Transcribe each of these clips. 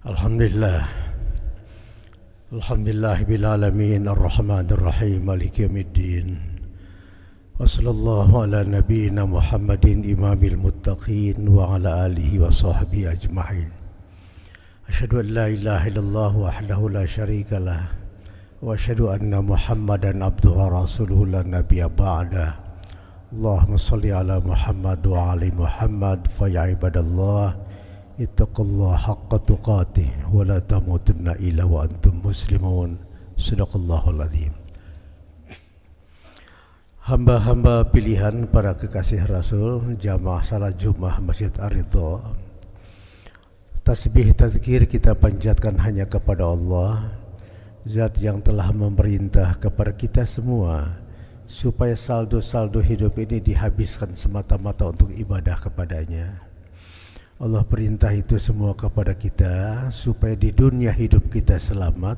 Alhamdulillah. Alhamdulillahil alamin arrahmanir rahim maliki yaumiddin. Wa sallallahu ala nabiyyina Muhammadin imamil muttaqin wa ala alihi wa sahbihi ajma'in. Asyhadu an la ilaha illallah wahdahu la syarika lah wa asyhadu anna Muhammadan abduhu wa rasuluhu la nabiyya ba'da. Allahumma shalli ala Muhammad wa ali Muhammad fa ya ibadallah ittaqullaha haqqa tuqatih wa la tamutunna illa wa antum muslimun. Shadaqallahul azim. Hamba-hamba pilihan para kekasih Rasul, jamaah salat Jumat Masjid Ar-Ridha. Tasbih tadzkir kita panjatkan hanya kepada Allah, Zat yang telah memerintah kepada kita semua supaya saldo-saldo hidup ini dihabiskan semata-mata untuk ibadah kepadanya. Allah perintah itu semua kepada kita supaya di dunia hidup kita selamat,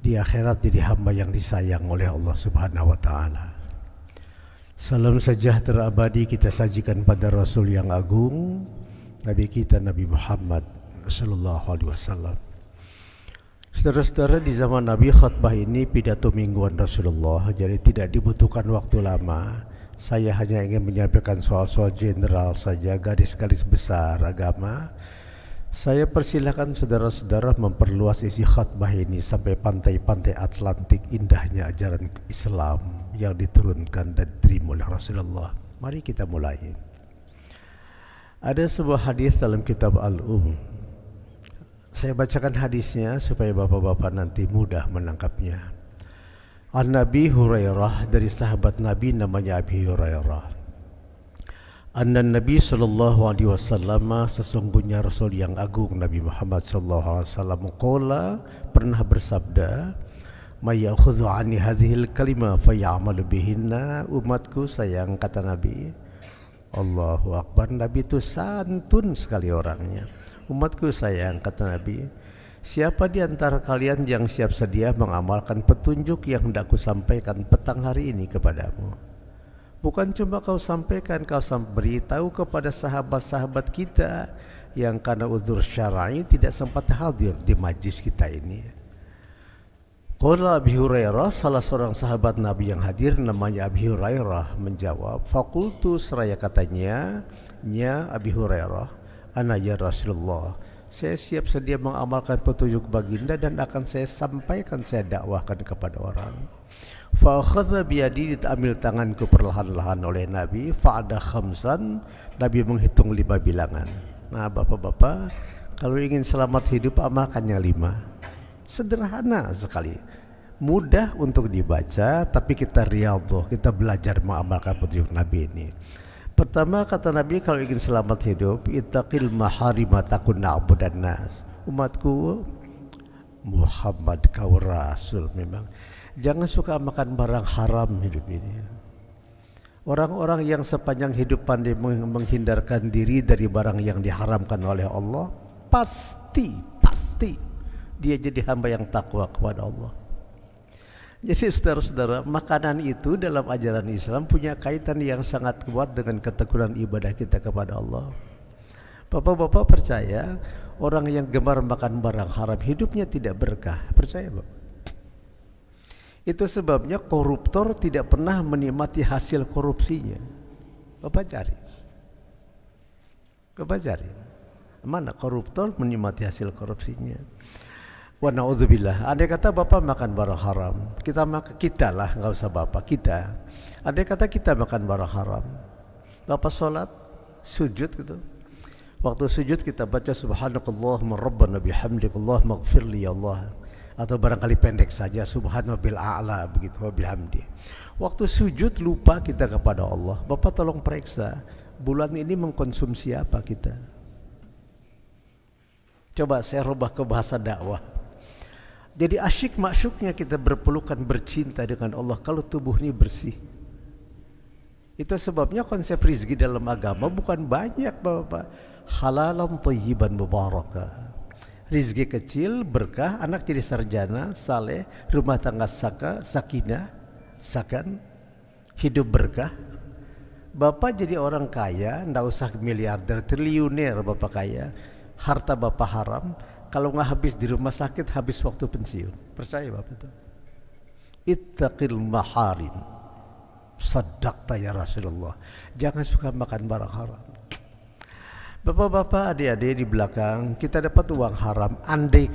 di akhirat jadi hamba yang disayang oleh Allah Subhanahu wa taala. Salam sejahtera abadi kita sajikan pada Rasul yang agung, Nabi kita Nabi Muhammad sallallahu alaihi wasallam. Saudara-saudara, di zaman Nabi khutbah ini pidato mingguan Rasulullah, jadi tidak dibutuhkan waktu lama. Saya hanya ingin menyampaikan soal-soal general saja, garis-garis besar agama. Saya persilakan saudara-saudara memperluas isi khutbah ini sampai pantai-pantai Atlantik indahnya ajaran Islam yang diturunkan dan diterima oleh Rasulullah. Mari kita mulai. Ada sebuah hadis dalam kitab Al-Um. Saya bacakan hadisnya supaya bapak-bapak nanti mudah menangkapnya. An Nabi Hurairah, dari sahabat Nabi namanya Abi Hurairah. Anna Nabi sallallahu alaihi wasallam, sesungguhnya Rasul yang agung Nabi Muhammad sallallahu alaihi wasallam qala, pernah bersabda, may ya'khudhu anni hadhil kalimah fayamalu bihinna. Umatku sayang, kata Nabi. Allahu akbar, Nabi itu santun sekali orangnya. Umatku sayang, kata Nabi, siapa di antara kalian yang siap sedia mengamalkan petunjuk yang hendak ku sampaikan petang hari ini kepadamu? Bukan cuma kau sampaikan, kau beritahu kepada sahabat-sahabat kita yang karena udzur syar'i tidak sempat hadir di majlis kita ini. Qala Abi Hurairah, salah seorang sahabat Nabi yang hadir namanya Abi Hurairah menjawab, fakultu, seraya katanya, nya Abi Hurairah, ana ya Rasulullah, saya siap sedia mengamalkan petunjuk baginda dan akan saya sampaikan, saya dakwahkan kepada orang. Fa akhadha bi yadi, diambil tanganku perlahan-lahan oleh Nabi. Fa ada khamsan, Nabi menghitung 5 bilangan. Nah, bapak-bapak, kalau ingin selamat hidup amalkannya 5. Sederhana sekali, mudah untuk dibaca, tapi kita riyadhah, kita belajar mengamalkan petunjuk Nabi ini. Pertama, kata Nabi, kalau ingin selamat hidup, ittaqil maharima takun na'budan nas. Umatku Muhammad, kau Rasul memang, jangan suka makan barang haram hidup ini. Orang-orang yang sepanjang hidup pandai menghindarkan diri dari barang yang diharamkan oleh Allah, pasti dia jadi hamba yang takwa kepada Allah. Jadi saudara-saudara, makanan itu dalam ajaran Islam punya kaitan yang sangat kuat dengan ketekunan ibadah kita kepada Allah. Bapak-bapak percaya orang yang gemar makan barang haram hidupnya tidak berkah? Percaya, Bapak? Itu sebabnya koruptor tidak pernah menikmati hasil korupsinya. Bapak cari. Mana koruptor menikmati hasil korupsinya? Wa na'udzubillah. Andai kata bapak makan barang haram, kita lah, nggak usah bapak, kita. Andai kata kita makan barang haram, bapak sholat, sujud gitu. Waktu sujud kita baca subhanakallahumma rabbana bihamdika allahumma ighfirli ya Allah. Atau barangkali pendek saja subhana bil a'la, begitu, wa bihamdi. Waktu sujud lupa kita kepada Allah. Bapak tolong periksa, bulan ini mengkonsumsi apa kita? Coba saya rubah ke bahasa dakwah. Jadi asyik masyuknya kita berpelukan, bercinta dengan Allah kalau tubuh ini bersih. Itu sebabnya konsep rizki dalam agama bukan banyak, Bapak. Halalan thayyiban mubarakah. Rizki kecil, berkah, anak jadi sarjana, saleh, rumah tangga sakinah, hidup berkah. Bapak jadi orang kaya, ndak usah miliarder, triliuner, Bapak kaya, harta Bapak haram, Kalau nggak habis di rumah sakit, habis waktu pensiun. Percaya Bapak itu. Ittaqil maharim. Sadaqta ya Rasulullah. Jangan suka makan barang haram. Bapak-bapak, adik-adik di belakang, kita dapat uang haram. Andai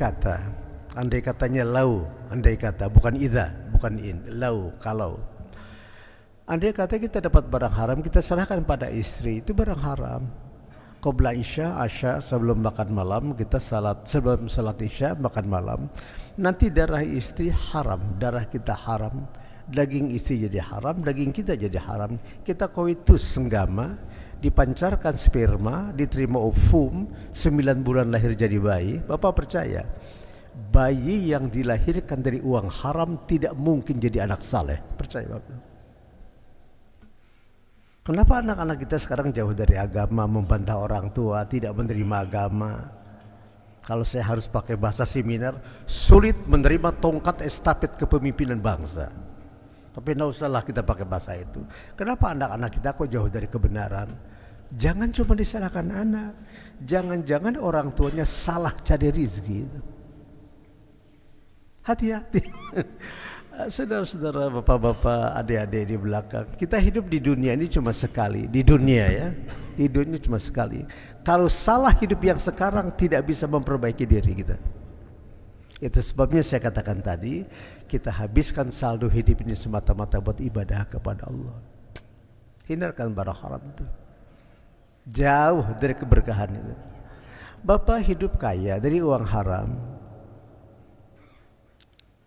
katanya lau, andai kata, bukan idza, bukan in, lau, kalau. Andai kata kita dapat barang haram, kita serahkan pada istri, itu barang haram. Qabla isya, asya, sebelum makan malam, kita sebelum salat isya, makan malam. Nanti darah istri haram, darah kita haram, daging istri jadi haram, daging kita jadi haram. Kita koitus senggama, dipancarkan sperma, diterima ovum, 9 bulan lahir jadi bayi. Bapak percaya, bayi yang dilahirkan dari uang haram tidak mungkin jadi anak saleh. Percaya Bapak? Kenapa anak-anak kita sekarang jauh dari agama, membantah orang tua, tidak menerima agama? Kalau saya harus pakai bahasa seminar, sulit menerima tongkat estafet kepemimpinan bangsa. Tapi tidak usahlah kita pakai bahasa itu. Kenapa anak-anak kita kok jauh dari kebenaran? Jangan cuma disalahkan anak. Jangan-jangan orang tuanya salah cari rezeki. Hati-hati. Saudara-saudara, bapak-bapak, adik-adik di belakang, kita hidup di dunia ini cuma sekali. Di dunia ya, di dunia cuma sekali. Kalau salah hidup yang sekarang tidak bisa memperbaiki diri kita. Itu sebabnya saya katakan tadi, kita habiskan saldo hidup ini semata-mata buat ibadah kepada Allah. Hindarkan barang haram itu. Jauh dari keberkahan itu. Bapak hidup kaya dari uang haram,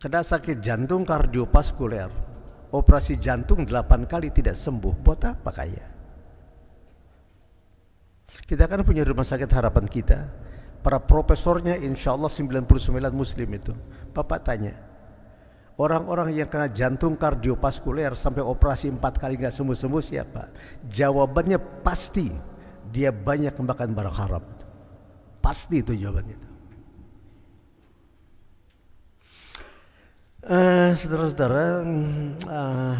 kena sakit jantung kardiovaskuler, operasi jantung 8 kali tidak sembuh. Buat apa kaya? Kita kan punya rumah sakit harapan kita. Para profesornya insya Allah 99 muslim itu. Bapak tanya, orang-orang yang kena jantung kardiovaskuler sampai operasi 4 kali gak sembuh-sembuh siapa? Jawabannya pasti dia banyak makan barang haram. Pasti itu jawabannya itu. Saudara-saudara,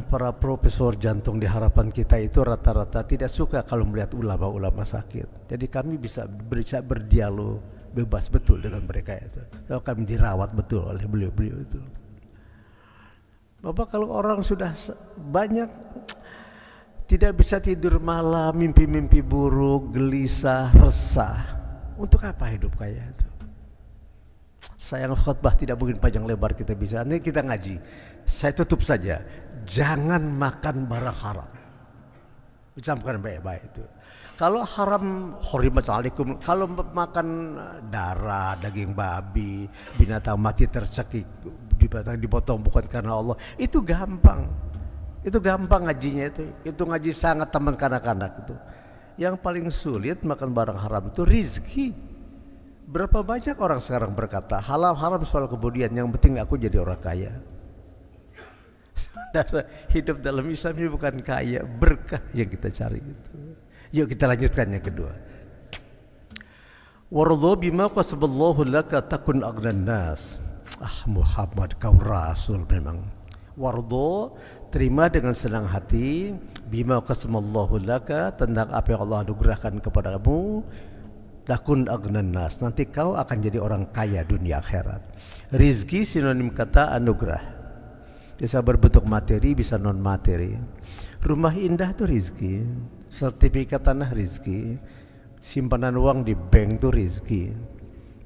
para profesor jantung di harapan kita itu rata-rata tidak suka kalau melihat ulama-ulama sakit. Jadi kami bisa berdialog bebas betul dengan mereka itu. Kalau kami dirawat betul oleh beliau-beliau itu. Bapak, kalau orang sudah banyak tidak bisa tidur malam, mimpi-mimpi buruk, gelisah, resah, untuk apa hidup kaya itu? Sayang khutbah tidak mungkin panjang lebar kita bisa. Nanti kita ngaji. Saya tutup saja. Jangan makan barang haram. Ucapkan baik-baik itu. Kalau haram hurimat alaikum, kalau makan darah, daging babi, binatang mati tercekik, dipotong bukan karena Allah, itu gampang. Itu gampang ngajinya itu. Itu ngaji sangat teman kanak-kanak itu. Yang paling sulit makan barang haram itu rizki. Berapa banyak orang sekarang berkata halal haram soal kemudian, yang penting aku jadi orang kaya. Saudara, hidup dalam Islam ini bukan kaya, berkah yang kita cari gitu. Yuk kita lanjutkan yang kedua. Warḍu bima qasaballahu laka takun aghnan nas. Muhammad, kau rasul memang. Warḍu, terima dengan senang hati, bima qasamallahu laka, tentang apa yang Allah anugerahkan kepadamu. Takun aghnan nas, nanti kau akan jadi orang kaya dunia akhirat. Rizki sinonim kata anugerah. Bisa berbentuk materi, bisa non materi. Rumah indah itu rizki, sertifikat tanah rizki, simpanan uang di bank itu rizki.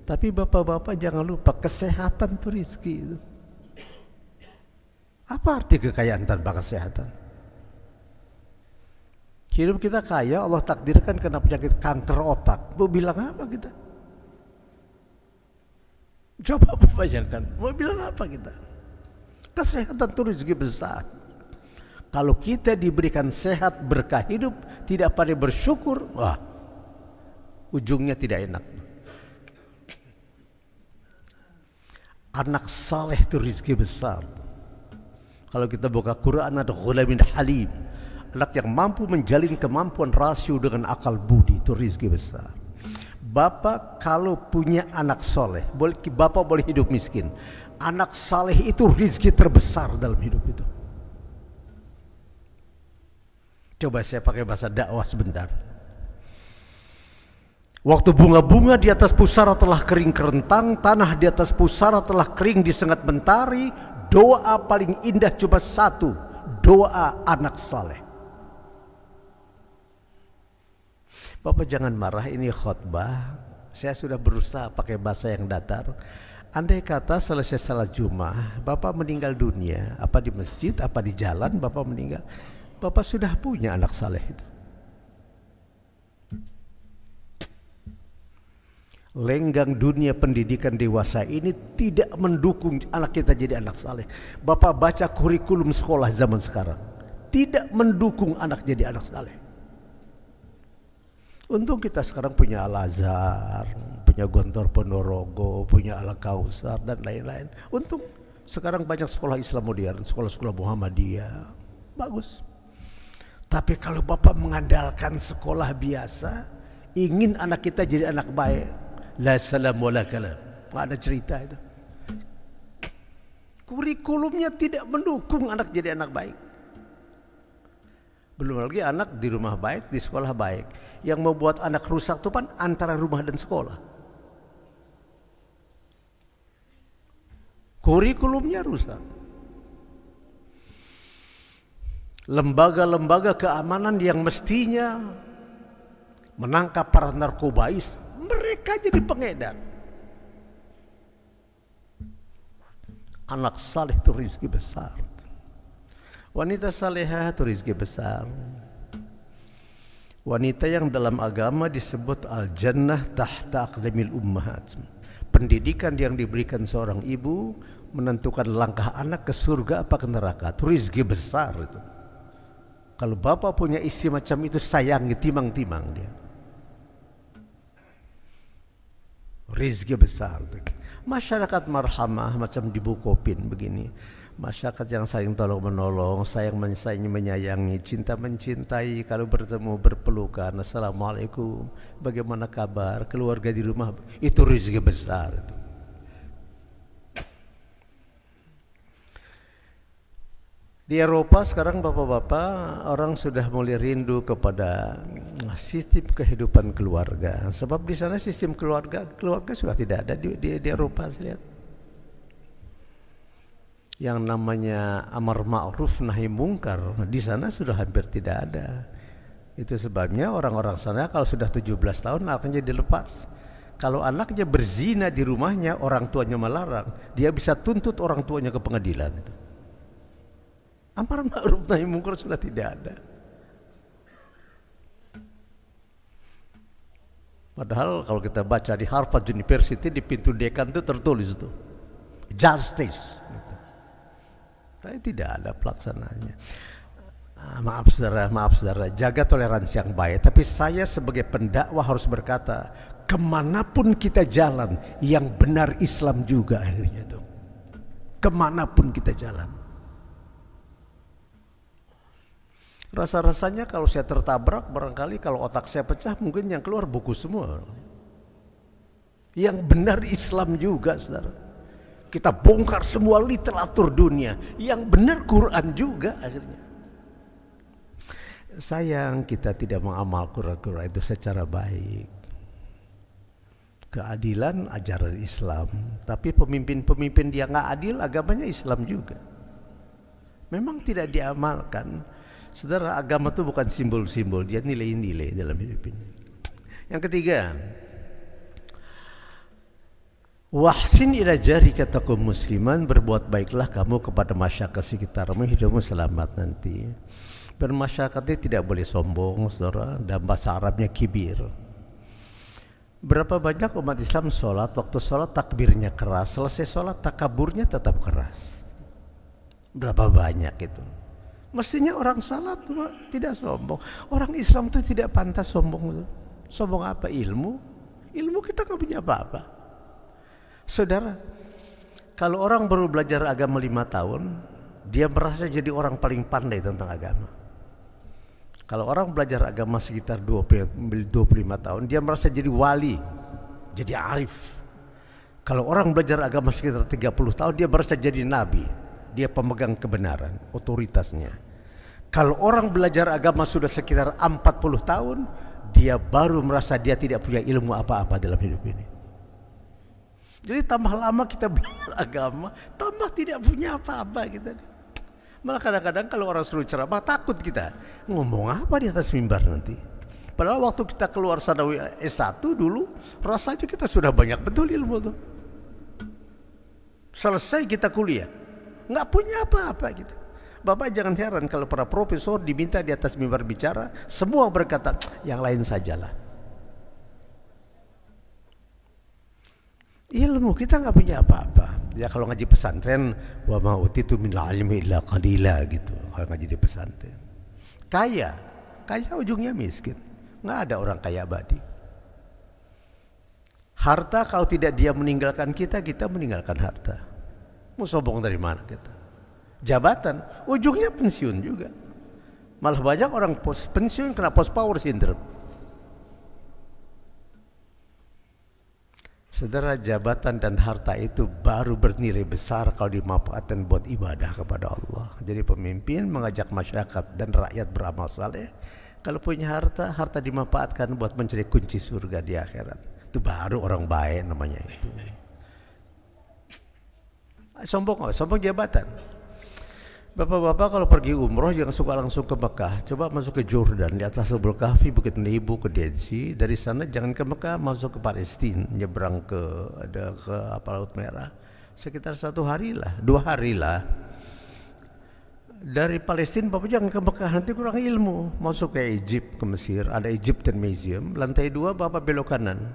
Tapi bapak-bapak jangan lupa, kesehatan itu rizki. Apa arti kekayaan tanpa kesehatan? Hidup kita kaya, Allah takdirkan kena penyakit kanker otak. Mau bilang apa kita? Coba bayangkan, mau bilang apa kita? Kesehatan itu rezeki besar. Kalau kita diberikan sehat, berkah hidup, tidak pandai bersyukur, wah, ujungnya tidak enak. Anak saleh itu rezeki besar. Kalau kita buka Quran ada ghulamin halim, anak yang mampu menjalin kemampuan rasio dengan akal budi, itu rezeki besar. Bapak kalau punya anak soleh, bapak boleh hidup miskin. Anak saleh itu rezeki terbesar dalam hidup itu. Coba saya pakai bahasa dakwah sebentar. Waktu bunga-bunga di atas pusara telah kering kerentang, tanah di atas pusara telah kering disengat mentari, doa paling indah cuma satu, doa anak saleh. Bapak jangan marah, ini khotbah. Saya sudah berusaha pakai bahasa yang datar. Andai kata selesai salat Jumat, Bapak meninggal dunia, apa di masjid, apa di jalan, Bapak meninggal, Bapak sudah punya anak saleh itu. Lenggang dunia pendidikan dewasa ini tidak mendukung anak kita jadi anak saleh. Bapak baca kurikulum sekolah zaman sekarang, tidak mendukung anak jadi anak saleh. Untung kita sekarang punya Al-Azhar, punya Gontor Ponorogo, punya Al-Kausar dan lain-lain. Untung sekarang banyak sekolah Islam modern, sekolah-sekolah Muhammadiyah, bagus. Tapi kalau Bapak mengandalkan sekolah biasa, ingin anak kita jadi anak baik, la salam wala kalam, nggak ada cerita itu. Kurikulumnya tidak mendukung anak jadi anak baik. Belum lagi anak di rumah baik, di sekolah baik. Yang membuat anak rusak itu kan antara rumah dan sekolah. Kurikulumnya rusak. Lembaga-lembaga keamanan yang mestinya menangkap para narkobais, mereka jadi pengedar. Anak saleh itu rezeki besar. Wanita salehah itu rezeki besar. Wanita yang dalam agama disebut al-jannah tahta aqdamil ummahat. Pendidikan yang diberikan seorang ibu menentukan langkah anak ke surga apa ke neraka. Itu rezeki besar itu. Kalau bapak punya istri macam itu, sayangi, timang-timang dia. Rezeki besar. Masyarakat marhamah macam di Bukopin begini. Masyarakat yang saling tolong menolong, sayang menyayangi, cinta mencintai. Kalau bertemu berpelukan, assalamualaikum, bagaimana kabar, keluarga di rumah, itu rezeki besar itu. Di Eropa sekarang bapak-bapak, orang sudah mulai rindu kepada sistem kehidupan keluarga. Sebab di sana sistem keluarga sudah tidak ada di Eropa, saya lihat. Yang namanya amar ma'ruf nahi mungkar di sana sudah hampir tidak ada. Itu sebabnya orang-orang sana kalau sudah 17 tahun anaknya dilepas. Kalau anaknya berzina di rumahnya, orang tuanya melarang, dia bisa tuntut orang tuanya ke pengadilan itu. Amar ma'ruf nahi mungkar sudah tidak ada. Padahal kalau kita baca di Harvard University, di pintu dekan itu tertulis itu justice gitu. Tapi tidak ada pelaksanaannya. Maaf saudara, jaga toleransi yang baik. Tapi saya sebagai pendakwah harus berkata, kemanapun kita jalan, yang benar Islam juga akhirnya itu. Kemanapun kita jalan. Rasa-rasanya kalau saya tertabrak, barangkali kalau otak saya pecah, mungkin yang keluar buku semua. Yang benar Islam juga, saudara. Kita bongkar semua literatur dunia, yang benar Quran juga akhirnya. Sayang kita tidak mengamal Quran itu secara baik. Keadilan ajaran Islam, tapi pemimpin-pemimpin dia nggak adil, agamanya Islam juga. Memang tidak diamalkan. Saudara, agama itu bukan simbol-simbol, dia nilai-nilai dalam hidup ini. Yang ketiga, wahsin ila jarika takum musliman, berbuat baiklah kamu kepada masyarakat sekitarmu, hidupmu selamat nanti. Bermasyarakat itu tidak boleh sombong, saudara, dan bahasa Arabnya kibir. Berapa banyak umat Islam sholat, waktu sholat takbirnya keras, selesai sholat takaburnya tetap keras. Berapa banyak itu. Mestinya orang salat tidak sombong. Orang Islam itu tidak pantas sombong. Sombong apa? Ilmu kita nggak punya apa-apa. Saudara, kalau orang baru belajar agama 5 tahun, dia merasa jadi orang paling pandai tentang agama. Kalau orang belajar agama sekitar 25 tahun, dia merasa jadi wali, jadi arif. Kalau orang belajar agama sekitar 30 tahun, dia merasa jadi nabi, dia pemegang kebenaran, otoritasnya. Kalau orang belajar agama sudah sekitar 40 tahun, dia baru merasa dia tidak punya ilmu apa-apa dalam hidup ini. Jadi tambah lama kita belajar agama, tambah tidak punya apa-apa kita. Malah kadang-kadang kalau orang suruh ceramah takut kita, ngomong apa di atas mimbar nanti. Padahal waktu kita keluar sanawi S1 dulu, rasanya kita sudah banyak betul ilmu tuh. Selesai kita kuliah, nggak punya apa-apa kita. Bapak jangan heran kalau para profesor diminta di atas mimbar bicara, semua berkata, yang lain sajalah. Ilmu kita nggak punya apa-apa. Ya kalau ngaji pesantren, wa ma utitu min ilmi illa qalila gitu. Kalau ngaji di pesantren, kaya ujungnya miskin. Nggak ada orang kaya abadi. Harta kalau tidak dia meninggalkan kita, kita meninggalkan harta. Mau sombong dari mana kita? Jabatan, ujungnya pensiun juga. Malah banyak orang pensiun kena post power syndrome. Saudara, jabatan dan harta itu baru bernilai besar kalau dimanfaatkan buat ibadah kepada Allah. Jadi pemimpin mengajak masyarakat dan rakyat beramal saleh. Kalau punya harta, harta dimanfaatkan buat mencari kunci surga di akhirat. Itu baru orang baik namanya itu. Sombong jabatan. Bapak-bapak kalau pergi umroh jangan suka langsung ke Mekah. Coba masuk ke Jordan, di atas Jabal Kahfi, Bukit Nebo, ke Dead Sea. Dari sana jangan ke Mekah, masuk ke Palestina, nyebrang ke Laut Merah. Sekitar 1 hari lah, 2 hari lah. Dari Palestina Bapak jangan ke Mekah, nanti kurang ilmu. Masuk ke Egypt, ke Mesir, ada Egyptian Museum. Lantai 2 Bapak belok kanan.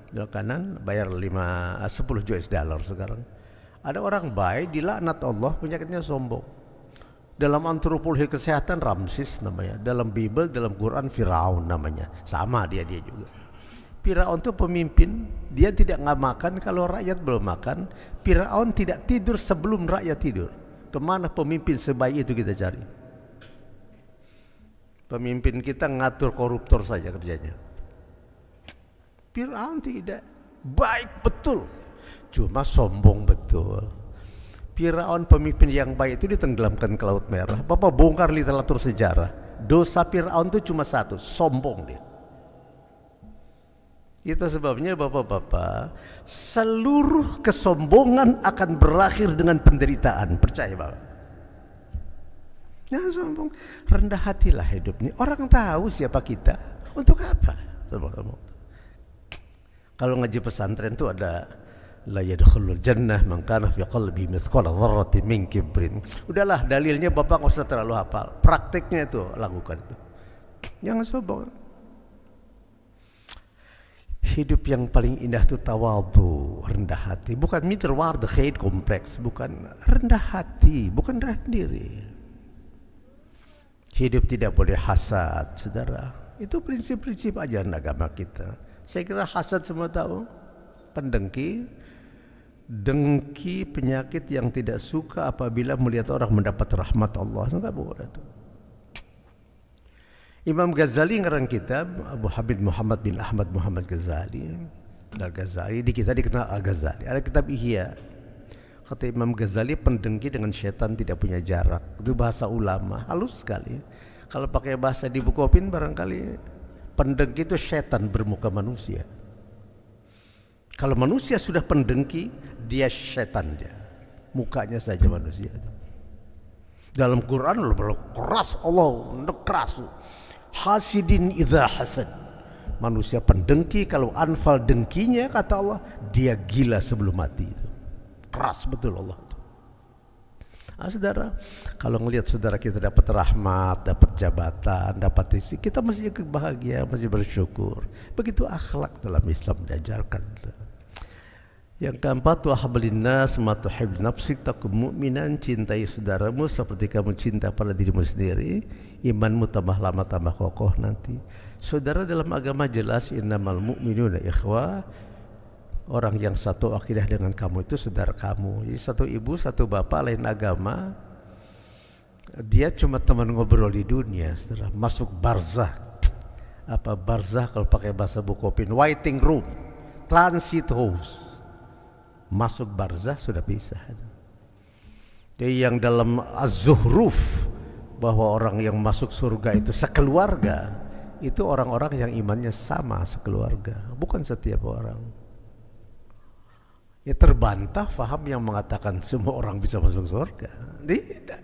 Belok kanan, bayar 10 US dollar sekarang. Ada orang baik dilaknat Allah, penyakitnya sombong. Dalam antropologi kesehatan Ramses namanya, dalam Bible, dalam Quran Firaun namanya, sama dia juga. Firaun itu pemimpin, dia tidak makan kalau rakyat belum makan. Firaun tidak tidur sebelum rakyat tidur. Kemana pemimpin sebaik itu kita cari? Pemimpin kita ngatur koruptor saja kerjanya. Firaun tidak, baik betul, cuma sombong betul. Firaun pemimpin yang baik itu ditenggelamkan ke Laut Merah. Bapak bongkar literatur sejarah. Dosa Firaun itu cuma satu, sombong dia. Itu sebabnya bapak-bapak, seluruh kesombongan akan berakhir dengan penderitaan. Percaya bapak? Jangan sombong, rendah hatilah hidup ini. Orang tahu siapa kita, untuk apa? Kalau ngaji pesantren itu ada la yadkhulul jannah man kana fi qalbi mithqala dzarratin min kibrin. Udahlah, dalilnya Bapak enggak usah terlalu hafal. Prakteknya itu lakukan itu. Jangan sombong. Hidup yang paling indah itu tawadhu, rendah hati. Bukan minder ward hate kompleks, bukan rendah hati, bukan rendah diri. Hidup tidak boleh hasad, saudara. Itu prinsip-prinsip ajaran agama kita. Saya kira hasad semua tahu. Pendengki, dengki, penyakit yang tidak suka apabila melihat orang mendapat rahmat Allah. Enggak boleh itu. Imam Ghazali ngarang kitab, Abu Habib Muhammad bin Ahmad Muhammad Ghazali. Al-Ghazali, di kita dikenal Al-Ghazali. Ada kitab Ihya. Kata Imam Ghazali, pendengki dengan setan tidak punya jarak. Itu bahasa ulama, halus sekali. Kalau pakai bahasa di Bukopin barangkali pendengki itu setan bermuka manusia. Kalau manusia sudah pendengki, dia setan dia. Mukanya saja manusia. Dalam Quran keras Allah, keras. Hasidin idza hasad. Manusia pendengki, kalau anfal dengkinya kata Allah, dia gila sebelum mati. Keras betul Allah. Saudara, kalau ngelihat saudara kita dapat rahmat, dapat jabatan, dapat isi, kita mesti bahagia, mesti bersyukur. Begitu akhlak dalam Islam diajarkan. Yang keempat, wa hablin nas ma tuhib nafsik, takum mu'minan, cintai saudaramu seperti kamu cinta pada dirimu sendiri. Imanmu tambah lama tambah kokoh nanti. Saudara, dalam agama jelas innamal mu'minuna ikhwah. Orang yang satu akidah dengan kamu itu saudara kamu. Jadi satu ibu, satu bapak, lain agama. Dia cuma teman ngobrol di dunia, saudara. Masuk barzah. Apa barzah kalau pakai bahasa Bukopin? Waiting room, transit house. Masuk barzah sudah pisah. Jadi yang dalam Az-Zuhruf bahwa orang yang masuk surga itu sekeluarga, itu orang-orang yang imannya sama sekeluarga, bukan setiap orang. Ya terbantah faham yang mengatakan semua orang bisa masuk surga. Tidak.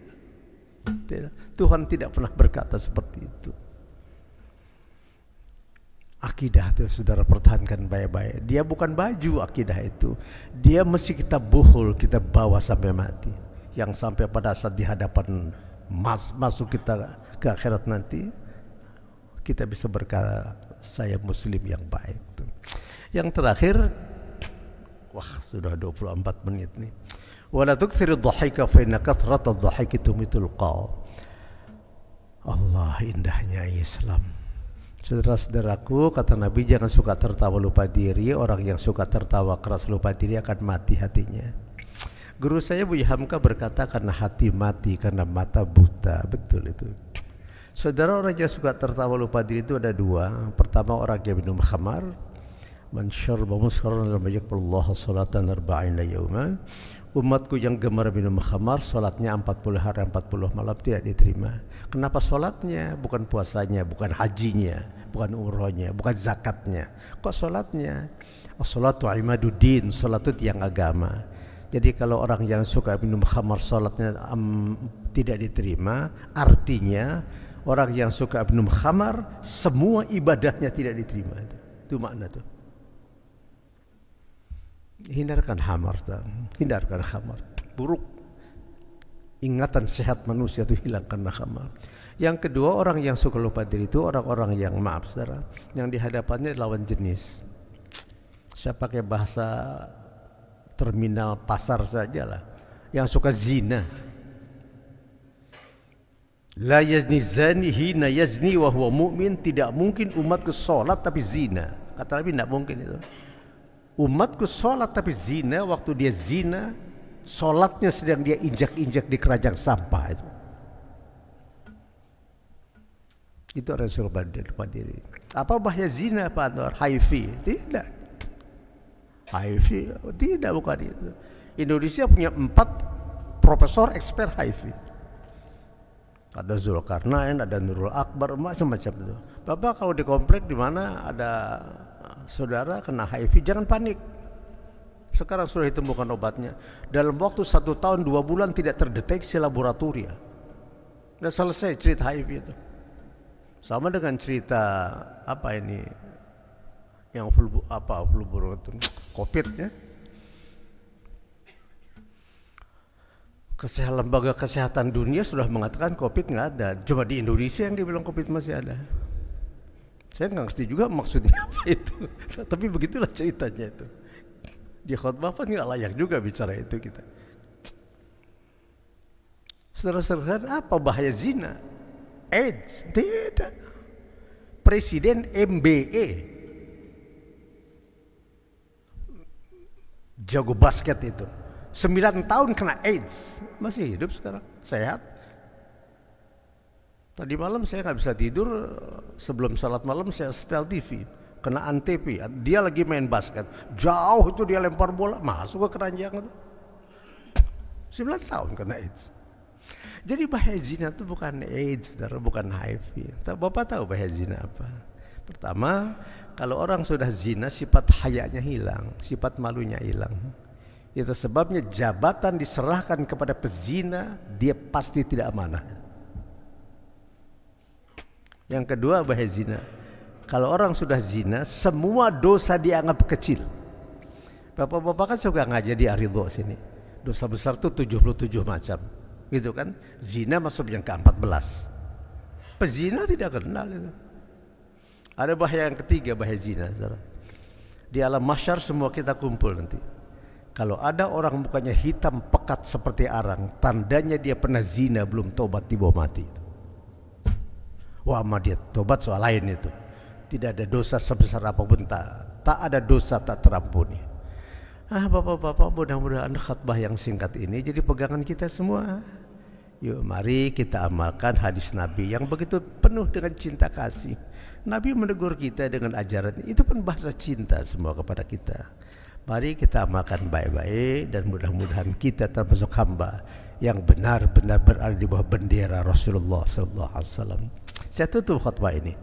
Tuhan tidak pernah berkata seperti itu. Akidah itu saudara pertahankan baik-baik. Dia bukan baju akidah itu. Dia mesti kita buhul, kita bawa sampai mati. Yang sampai pada saat di hadapan masuk kita ke akhirat nanti, kita bisa berkata saya muslim yang baik. Yang terakhir, wah sudah 24 menit nih. Wala tukthirud dhahika fa inna kathrata dhahiki tumitul qalb. Allah, indahnya Islam. Saudara-saudaraku, kata Nabi, jangan suka tertawa lupa diri. Orang yang suka tertawa keras lupa diri akan mati hatinya. Guru saya Buya Hamka berkata, karena hati mati, karena mata buta. Betul itu. Saudara, orang yang suka tertawa lupa diri itu ada dua. Pertama, orang yang minum khamar. Man syarba muskaran lam yaqbalullah salatan arba'ina yawman. Umatku yang gemar minum khamar, salatnya 40 hari 40 malam tidak diterima. Kenapa salatnya? Bukan puasanya, bukan hajinya, bukan umrohnya, bukan zakatnya. Kok salatnya? As-salatu imaduddin, salat itu tiang agama. Jadi kalau orang yang suka minum khamar salatnya tidak diterima, artinya orang yang suka minum khamar semua ibadahnya tidak diterima. Itu makna tuh. Hindarkan khamar, hindarkan khamar. Buruk. Ingatan sehat manusia itu hilang karena khamar. Yang kedua, orang yang suka lupa diri itu orang-orang yang, maaf saudara, yang di hadapannya lawan jenis. Saya pakai bahasa terminal pasar saja lah. Yang suka zina. La yazni zani hina yazni wa huwa mu'min. Tidak mungkin umatku sholat tapi zina. Kata Nabi, tidak mungkin itu. Umatku sholat tapi zina, waktu dia zina, sholatnya sedang dia injak-injak di keranjang sampah itu. Itu orang suruh lupa diri. Apa bahaya zina Pak Anwar? HIV? Tidak. HIV? Tidak, bukan itu. Indonesia punya 4 profesor expert HIV. Ada Zulkarnain, ada Nurul Akbar, macam-macam itu. Bapak kalau di komplek di mana ada saudara kena HIV, jangan panik. Sekarang sudah ditemukan obatnya. Dalam waktu 1 tahun 2 bulan tidak terdeteksi laboratoria. Sudah selesai cerita HIV itu. Sama dengan cerita apa ini yang flu burung itu, COVID ya. Lembaga Kesehatan Dunia sudah mengatakan COVID nggak ada. Cuma di Indonesia yang dibilang COVID masih ada. Saya nggak ngerti juga maksudnya apa itu. Tapi begitulah ceritanya itu. Di khutbah pun nggak layak juga bicara itu kita. Saudara-saudara, apa bahaya zina? AIDS? Tidak. Presiden MBE, jago basket itu, 9 tahun kena AIDS, masih hidup sekarang, sehat. Tadi malam saya nggak bisa tidur, sebelum salat malam saya setel TV, kena antv, dia lagi main basket, jauh itu dia lempar bola, masuk ke keranjang itu, 9 tahun kena AIDS. Jadi bahaya zina itu bukan AIDS, saudara, bukan HIV. Bapak tahu bahaya zina apa? Pertama, kalau orang sudah zina, sifat hayanya hilang, sifat malunya hilang. Itu sebabnya jabatan diserahkan kepada pezina, dia pasti tidak amanah. Yang kedua bahaya zina, kalau orang sudah zina, semua dosa dianggap kecil. Bapak-bapak kan suka ngajar di Aridho sini. Dosa besar itu 77 macam. Gitu kan, zina masuk yang ke-14. Pezina tidak kenal itu. Ada bahaya yang ketiga, bahaya zina, saudara. Di alam mahsyar semua kita kumpul nanti. Kalau ada orang mukanya hitam pekat seperti arang, tandanya dia pernah zina, belum tobat, dibawa mati. Wah, sama dia tobat soal lain itu. Tidak ada dosa sebesar apapun, tak ada dosa tak terampuni. Bapak-bapak, mudah-mudahan khutbah yang singkat ini jadi pegangan kita semua. Yuk mari kita amalkan hadis Nabi yang begitu penuh dengan cinta kasih. Nabi menegur kita dengan ajaran itu pun bahasa cinta semua kepada kita. Mari kita amalkan baik-baik dan mudah-mudahan kita termasuk hamba yang benar-benar berada di bawah bendera Rasulullah SAW. Saya tutup khutbah ini.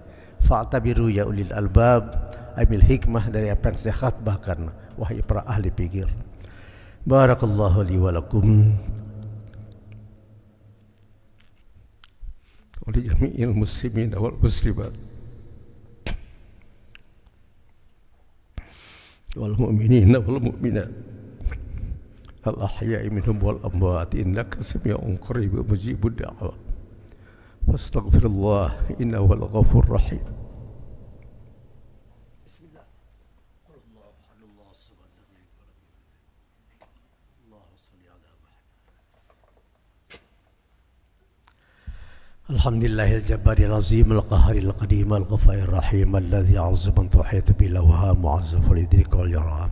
Fa'tabiru ya ulil albab, ambil hikmah dari apa yang saya khatbahkan, wahai para ahli pikir. Barakallahu li wa lakum wa li jami'il muslimin wal muslimat wal mu'minin wal mu'minat al ahya'i minhum wal amwat innaka sami'un qaribun mujibud da'wah. Wastaghfirullah innahu wal ghafurur rahim. Bismillah. Alhamdulillahil jabbaril azim al qaharil qadim al ghafurur rahim alladhi 'azzaman tuhitu bil awham mu'azzaful idrik wal yaram.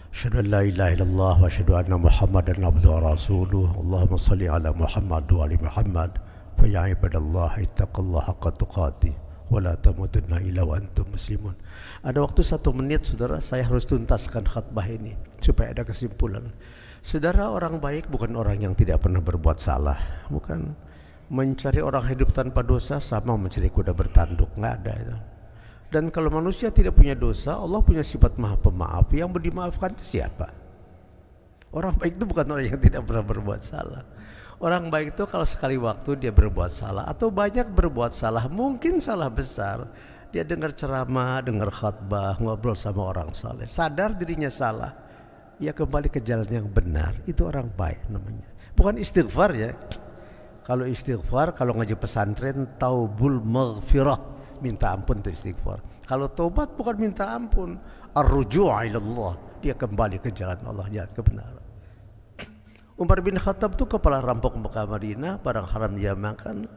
Asyhadu an la ilaha illallah wa asyhadu anna Muhammadan abduhu wa rasuluh. Allahumma shalli ala Muhammad wa ali Muhammad. Fa ya ibadallah ittaqullaha haqqa tuqatih wa la tamutunna illa wa antum muslimun. Ada waktu 1 menit saudara, saya harus tuntaskan khutbah ini supaya ada kesimpulan. Saudara, orang baik bukan orang yang tidak pernah berbuat salah, bukan. Mencari orang hidup tanpa dosa sama mencari kuda bertanduk, nggak ada itu. Dan kalau manusia tidak punya dosa, Allah punya sifat maha pemaaf. Yang dimaafkan itu siapa? Orang baik itu bukan orang yang tidak pernah berbuat salah. Orang baik itu kalau sekali waktu dia berbuat salah atau banyak berbuat salah, mungkin salah besar, dia dengar ceramah, dengar khutbah, ngobrol sama orang saleh, sadar dirinya salah, ia kembali ke jalan yang benar. Itu orang baik namanya. Bukan istighfar ya. Kalau istighfar, kalau ngaji pesantren, taubul maghfirah, minta ampun itu istighfar. Kalau taubat bukan minta ampun, ar-ruju' ilallah, dia kembali ke jalan Allah, jalan kebenaran. Umar bin Khattab itu kepala rampok Mekah Madinah, barang haram dia makan.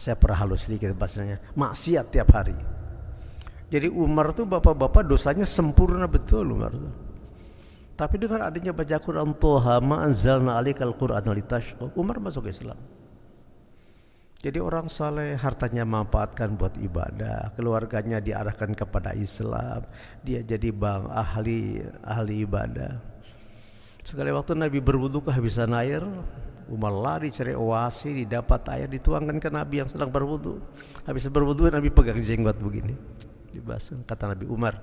Saya pernah halus sedikit bahasanya, maksiat tiap hari. Jadi Umar tuh bapak-bapak dosanya sempurna betul Umar tuh. Tapi dengan adanya baca Quran, Toha ma anzalna alaikal Qur'ana litashqa, Umar masuk Islam. Jadi orang saleh hartanya manfaatkan buat ibadah, keluarganya diarahkan kepada Islam, dia jadi ahli ibadah. Sekali waktu Nabi berwudu kehabisan air, Umar lari cari oasi, didapat air, dituangkan ke Nabi yang sedang berwudu. Habis berwudu Nabi pegang jenggot begini, dibasuh. Kata Nabi, Umar,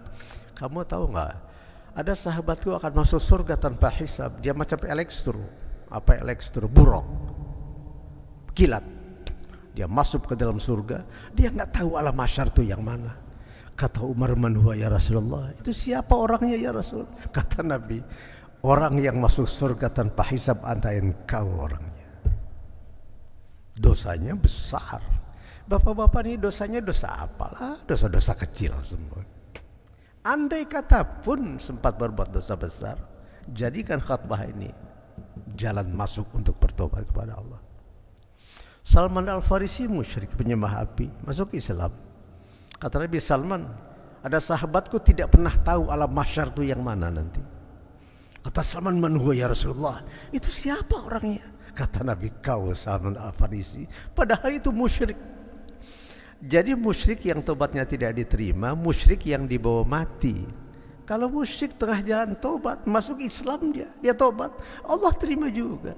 kamu tahu nggak? Ada sahabatku akan masuk surga tanpa hisab. Dia macam elektro. Apa elektro? Buruk, kilat. Dia masuk ke dalam surga. Dia nggak tahu alam mahsyar itu yang mana. Kata Umar, man huwa ya Rasulullah? Itu siapa orangnya ya Rasul? Kata Nabi, orang yang masuk surga tanpa hisab antara engkau orangnya. Dosanya besar. Bapak-bapak ini dosanya dosa apalah? Dosa-dosa kecil semua. Andai kata pun sempat berbuat dosa besar, jadikan khutbah ini jalan masuk untuk bertobat kepada Allah. Salman Al-Farisi musyrik, penyembah api, masuk Islam. Kata Nabi, Salman, ada sahabatku tidak pernah tahu alam mahsyar itu yang mana nanti. Kata Salman, man huwa ya Rasulullah? Itu siapa orangnya? Kata Nabi, kau Salman Al-Farisi. Padahal itu musyrik. Jadi musyrik yang tobatnya tidak diterima, musyrik yang dibawa mati. Kalau musyrik tengah jalan tobat, masuk Islam dia tobat, Allah terima juga.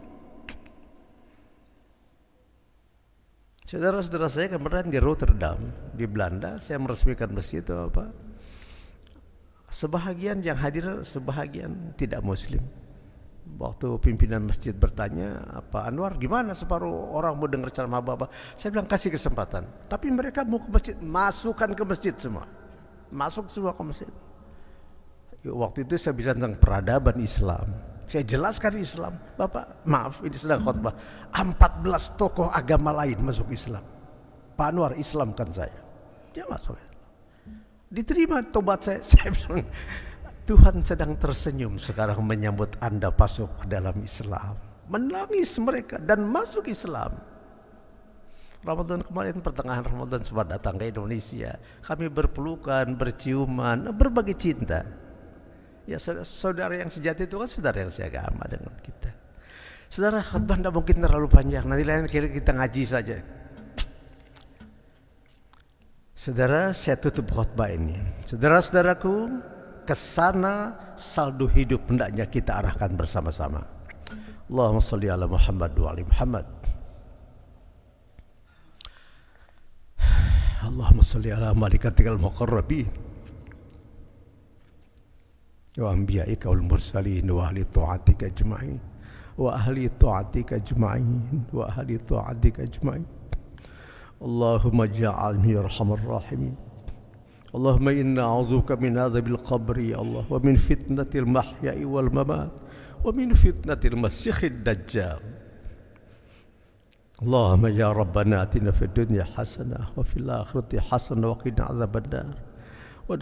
Saudara-saudara saya kemarin di Rotterdam, di Belanda, saya meresmikan masjid itu apa? Sebahagian yang hadir, sebahagian tidak muslim. Waktu pimpinan masjid bertanya, Pak Anwar, gimana separuh orang mau dengar ceramah Bapak? Saya bilang kasih kesempatan. Tapi mereka mau ke masjid, masukkan ke masjid semua. Masuk semua ke masjid. Waktu itu saya bicara tentang peradaban Islam. Saya jelaskan Islam. Bapak, maaf ini sedang khutbah. 14 tokoh agama lain masuk Islam. Pak Anwar, Islamkan saya. Dia masuk. Diterima tobat saya. Saya bilang, Tuhan sedang tersenyum sekarang menyambut Anda masuk ke dalam Islam. Menangis mereka dan masuk Islam. Ramadan kemarin, pertengahan Ramadan sempat datang ke Indonesia. Kami berpelukan, berciuman, berbagi cinta. Ya, saudara yang sejati itu kan saudara yang seagama dengan kita. Saudara, khutbah tidak mungkin terlalu panjang. Nanti lain kali kita ngaji saja. Saudara, saya tutup khutbah ini. Saudara-saudaraku, kesana saldo hidup hendaknya kita arahkan bersama-sama. Allahumma sholli ala Muhammad wa ali Muhammad. Allahumma salli ala malaikatikal muqarrabin wa anbiya'ika wal mursalin wa ahli ta'atika ajma'in wa ahli ta'atika ajma'in wa ahli ta'atika ajma'in. Allahumma ja'alni arhamar rahimin. Allahumma inna a'udzubika min adzabil qabri ya Allah, wa min fitnatil mahya'i wal mamat, wa min fitnatil masiihid dajjal. Allahumma ya Rabbana atina fid dunya hasanah wa fil akhirati hasanah wa qina adzabannar wa